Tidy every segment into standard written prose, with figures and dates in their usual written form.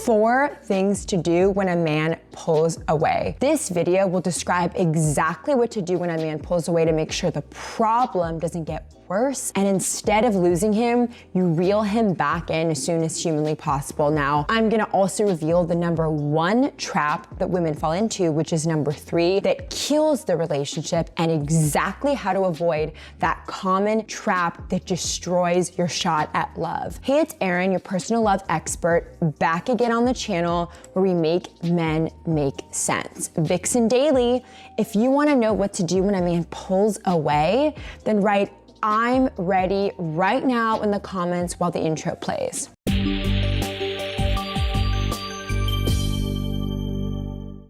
4 things to do when a man pulls away. This video will describe exactly what to do when a man pulls away to make sure the problem doesn't get worse, and instead of losing him, you reel him back in as soon as humanly possible. Now, I'm gonna also reveal the number 1 trap that women fall into, which is number 3, that kills the relationship, and exactly how to avoid that common trap that destroys your shot at love. Hey, it's Erin, your personal love expert, back again on the channel where we make men make sense. VixenDaily. If you wanna know what to do when a man pulls away, then write "I'm ready" right now in the comments while the intro plays.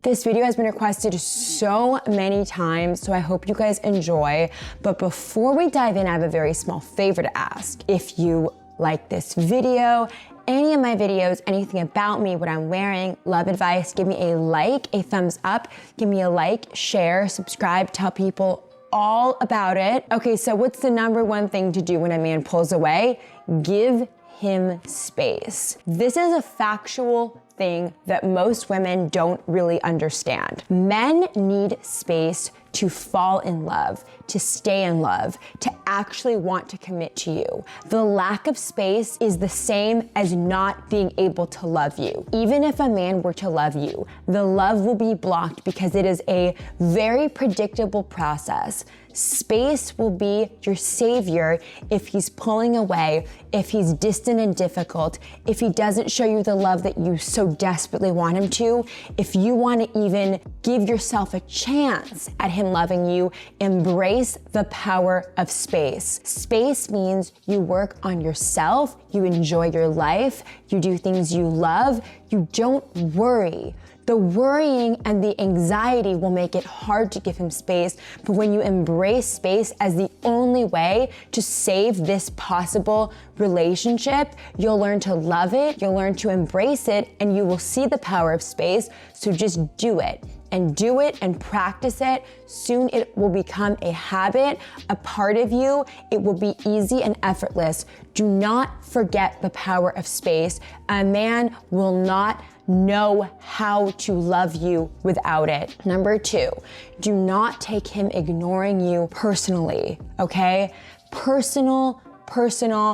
This video has been requested so many times, so I hope you guys enjoy. But before we dive in, I have a very small favor to ask. If you like this video, any of my videos, anything about me, what I'm wearing, love advice, give me a like, a thumbs up, give me a like, share, subscribe, tell people all about it. Okay, so what's the number 1 thing to do when a man pulls away? Give him space. This is a factual thing that most women don't really understand. Men need space to fall in love, to stay in love, to actually want to commit to you. The lack of space is the same as not being able to love you. Even if a man were to love you, the love will be blocked because it is a very predictable process. Space will be your savior if he's pulling away, if he's distant and difficult, if he doesn't show you the love that you so desperately want him to. If you want to even give yourself a chance at him loving you, embrace the power of space. Space means you work on yourself, you enjoy your life, you do things you love, you don't worry. The worrying and the anxiety will make it hard to give him space, but when you embrace space as the only way to save this possible relationship, you'll learn to love it, you'll learn to embrace it, and you will see the power of space. So just do it and practice it. Soon it will become a habit, a part of you. It will be easy and effortless. Do not forget the power of space. A man will not know how to love you without it. Number 2, do not take him ignoring you personally, okay? Personal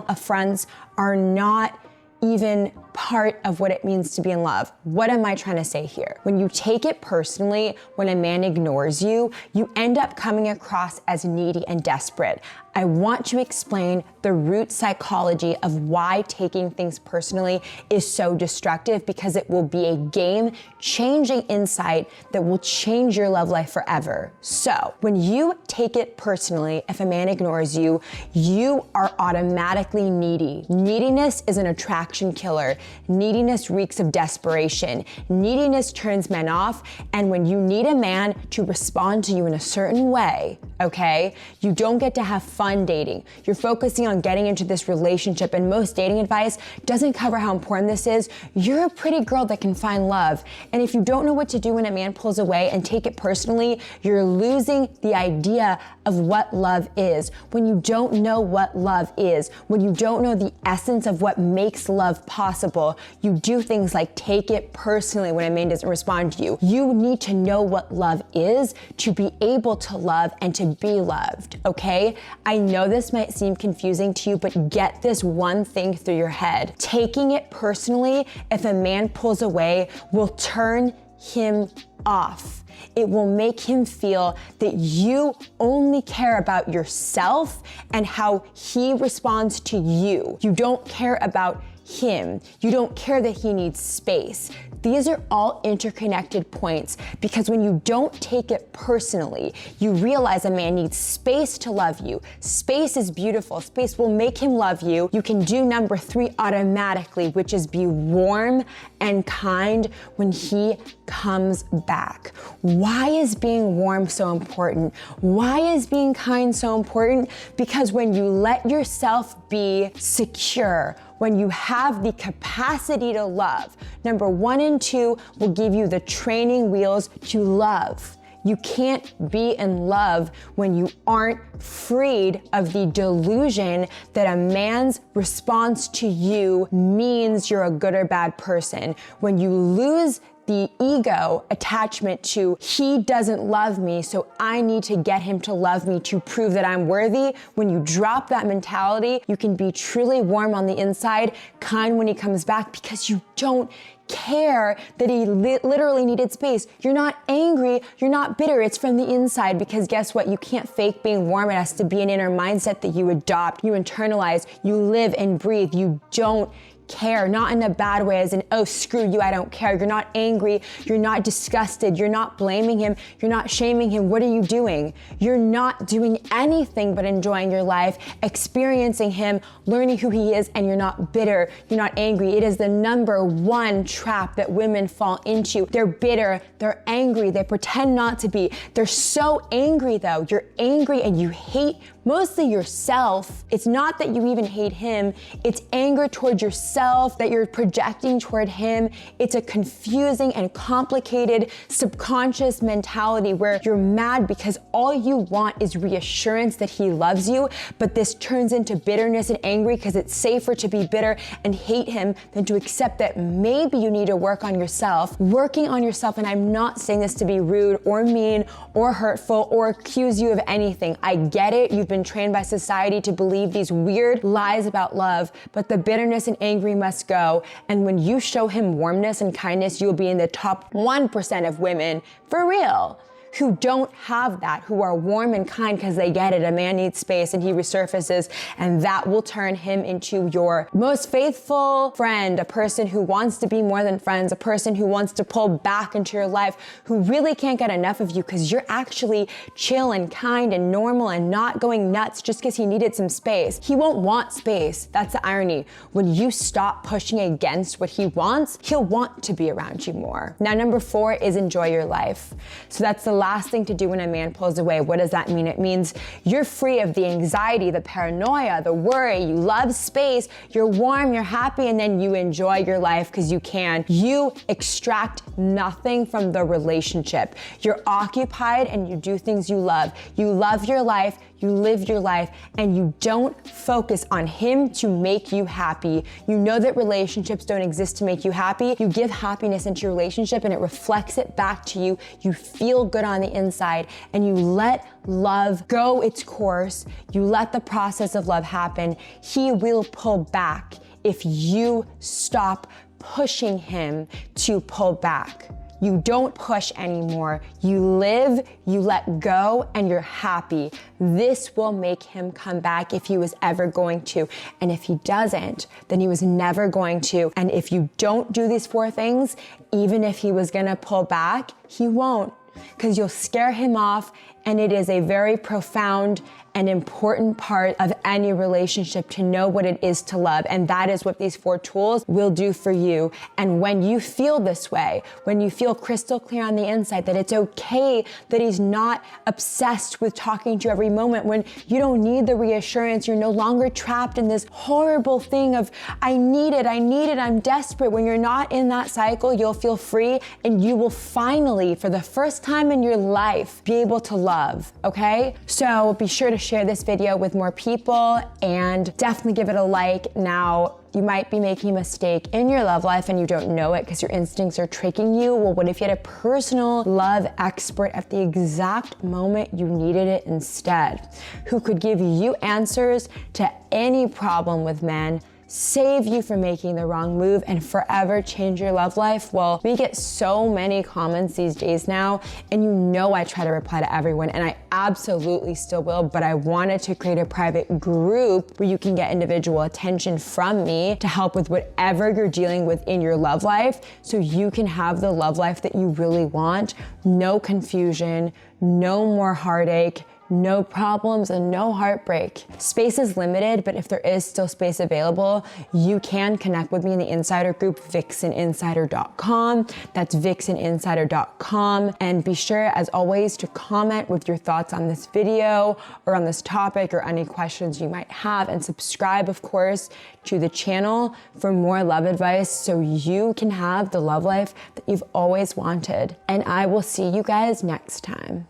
affronts are not even part of what it means to be in love. What am I trying to say here? When you take it personally, when a man ignores you, you end up coming across as needy and desperate. I want to explain the root psychology of why taking things personally is so destructive, because it will be a game-changing insight that will change your love life forever. So when you take it personally, if a man ignores you, you are automatically needy. Neediness is an attraction killer. Neediness reeks of desperation. Neediness turns men off, and when you need a man to respond to you in a certain way, okay, you don't get to have fun dating. You're focusing on getting into this relationship, and most dating advice doesn't cover how important this is. You're a pretty girl that can find love, and if you don't know what to do when a man pulls away and take it personally, you're losing the idea of what love is. When you don't know what love is, when you don't know the essence of what makes love possible, you do things like take it personally when a man doesn't respond to you. You need to know what love is to be able to love and to be loved, okay? I know this might seem confusing to you, but get this one thing through your head. Taking it personally, if a man pulls away, will turn him off. It will make him feel that you only care about yourself and how he responds to you. You don't care about him. You don't care that he needs space. These are all interconnected points, because when you don't take it personally, you realize a man needs space to love you. Space is beautiful. Space will make him love you. You can do number 3 automatically, which is be warm and kind when he comes back. Why is being warm so important? Why is being kind so important? Because when you let yourself be secure, when you have the capacity to love, number 1 and 2 will give you the training wheels to love. You can't be in love when you aren't freed of the delusion that a man's response to you means you're a good or bad person. When you lose the ego attachment to he doesn't love me, so I need to get him to love me to prove that I'm worthy. When you drop that mentality, you can be truly warm on the inside, kind when he comes back, because you don't care that he literally needed space. You're not angry, you're not bitter, it's from the inside, because guess what? You can't fake being warm. It has to be an inner mindset that you adopt, you internalize, you live and breathe. You don't care, not in a bad way as in, oh, screw you, I don't care. You're not angry, you're not disgusted, you're not blaming him, you're not shaming him. What are you doing? You're not doing anything but enjoying your life, experiencing him, learning who he is, and you're not bitter, you're not angry. It is the number one trap that women fall into. They're bitter, they're angry, they pretend not to be. They're so angry though. You're angry and you hate mostly yourself. It's not that you even hate him, it's anger towards yourself that you're projecting toward him. It's a confusing and complicated subconscious mentality where you're mad because all you want is reassurance that he loves you, but this turns into bitterness and angry because it's safer to be bitter and hate him than to accept that maybe you need to work on yourself. Working on yourself, and I'm not saying this to be rude or mean or hurtful or accuse you of anything. I get it. You've been trained by society to believe these weird lies about love, but the bitterness and anger must go. And when you show him warmness and kindness, you'll be in the top 1% of women, for real, who don't have that, who are warm and kind because they get it. A man needs space and he resurfaces, and that will turn him into your most faithful friend, a person who wants to be more than friends, a person who wants to pull back into your life, who really can't get enough of you because you're actually chill and kind and normal and not going nuts just because he needed some space. He won't want space. That's the irony. When you stop pushing against what he wants, he'll want to be around you more. Now, number 4 is enjoy your life. So that's the last thing to do when a man pulls away. What does that mean? It means you're free of the anxiety, the paranoia, the worry. You love space, you're warm, you're happy, and then you enjoy your life because you can. You extract nothing from the relationship. You're occupied and you do things you love. You love your life, you live your life, and you don't focus on him to make you happy. You know that relationships don't exist to make you happy. You give happiness into your relationship and it reflects it back to you. You feel good on the inside and you let love go its course. You let the process of love happen. He will pull back if you stop pushing him to pull back. You don't push anymore. You live, you let go, and you're happy. This will make him come back if he was ever going to. And if he doesn't, then he was never going to. And if you don't do these 4 things, even if he was gonna pull back, he won't, because you'll scare him off. And it is a very profound and important part of any relationship to know what it is to love. And that is what these 4 tools will do for you. And when you feel this way, when you feel crystal clear on the inside that it's okay that he's not obsessed with talking to you every moment, when you don't need the reassurance, you're no longer trapped in this horrible thing of, I need it, I'm desperate. When you're not in that cycle, you'll feel free and you will finally, for the first time in your life, be able to love, okay? So be sure to share this video with more people and definitely give it a like. Now, you might be making a mistake in your love life and you don't know it because your instincts are tricking you. Well, what if you had a personal love expert at the exact moment you needed it instead, who could give you answers to any problem with men, save you from making the wrong move, and forever change your love life? Well, we get so many comments these days now, and you know I try to reply to everyone, and I absolutely still will, but I wanted to create a private group where you can get individual attention from me to help with whatever you're dealing with in your love life, so you can have the love life that you really want. No confusion, no more heartache, no problems, and no heartbreak. Space is limited, but if there is still space available, you can connect with me in the insider group, VixenInsider.com. That's VixenInsider.com. And be sure, as always, to comment with your thoughts on this video or on this topic or any questions you might have, and subscribe, of course, to the channel for more love advice so you can have the love life that you've always wanted. And I will see you guys next time.